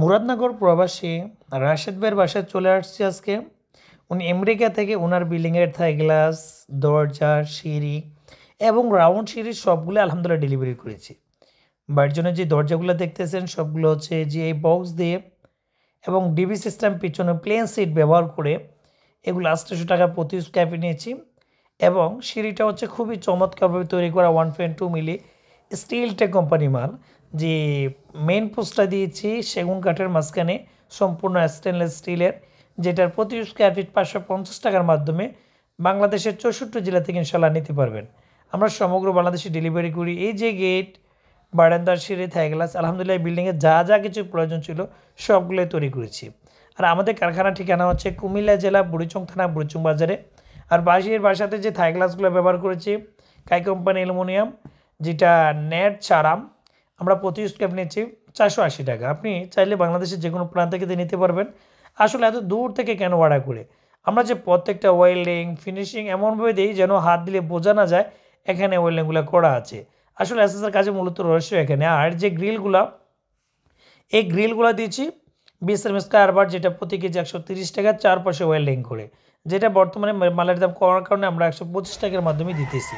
মুরাদনগর প্রবাসী রাশেদ ভাইয়ের বাসায় চলে আসছি আজকে। উনি আমেরিকা থেকে ওনার বিল্ডিংয়ের থাই গ্লাস, দরজা, সিঁড়ি এবং রাউন্ড সিঁড়ির সবগুলো আলহামদুলিল্লাহ ডেলিভারি করেছি। বাড়ির জন্য যে দরজাগুলো দেখতেছেন সবগুলো হচ্ছে যে এই বক্স দিয়ে এবং ডিবি সিস্টেম পিছনে প্লেন সিট ব্যবহার করে এগুলো 800 টাকা প্রতি স্কোয়ার ফিট নিয়েছি। এবং সিঁড়িটা হচ্ছে খুবই চমৎকারভাবে তৈরি করা 1.2 মিলি স্টিল টেক কোম্পানি মাল। যে মেন পোস্টটা দিয়েছি সেগুন কাঠের মাঝখানে সম্পূর্ণ স্টেনলেস স্টিলের, যেটার প্রতি স্কোয়ার ফিট 550 টাকার মাধ্যমে বাংলাদেশের 64 জেলা থেকে ইনশাল্লাহ নিতে পারবেন। আমরা সমগ্র বাংলাদেশে ডেলিভারি করি। এই যে গেট, বারান্দার সিঁড়ি, থাই গ্লাস, আলহামদুলিল্লাহ বিল্ডিংয়ে যা যা কিছু প্রয়োজন ছিল সবগুলোই তৈরি করেছি। আর আমাদের কারখানা ঠিকানা হচ্ছে কুমিল্লা জেলা বুড়িচং থানা বুড়িচং বাজারে। আর বাসাতে যে থাই গ্লাসগুলো ব্যবহার করেছি কাই কোম্পানি অ্যালুমিনিয়াম, যেটা নেট ছাড়াম, আমরা প্রতি স্কোয়ার নিচ্ছি 480 টাকা। আপনি চাইলে বাংলাদেশের যে কোনো প্রান্ত থেকে নিতে পারবেন। আসলে এত দূর থেকে কেন ভাড়া করে, আমরা যে প্রত্যেকটা ওয়েল্ডিং ফিনিশিং এমনভাবে দিই যেন হাত দিলে বোঝা না যায় এখানে ওয়েল্ডিংগুলো করা আছে। আসলে এসএসআর কাজে মূলত রহস্য এখানে। আর যে গ্রিলগুলো, এই গ্রিলগুলো দিয়েছি 20 স্কোয়ার বার, যেটা প্রতি কেজি 130 টাকা, 4 পাশে ওয়েল্ডিং করে, যেটা বর্তমানে মালের দাম কমার কারণে আমরা 125 টাকার মাধ্যমে দিতেছি।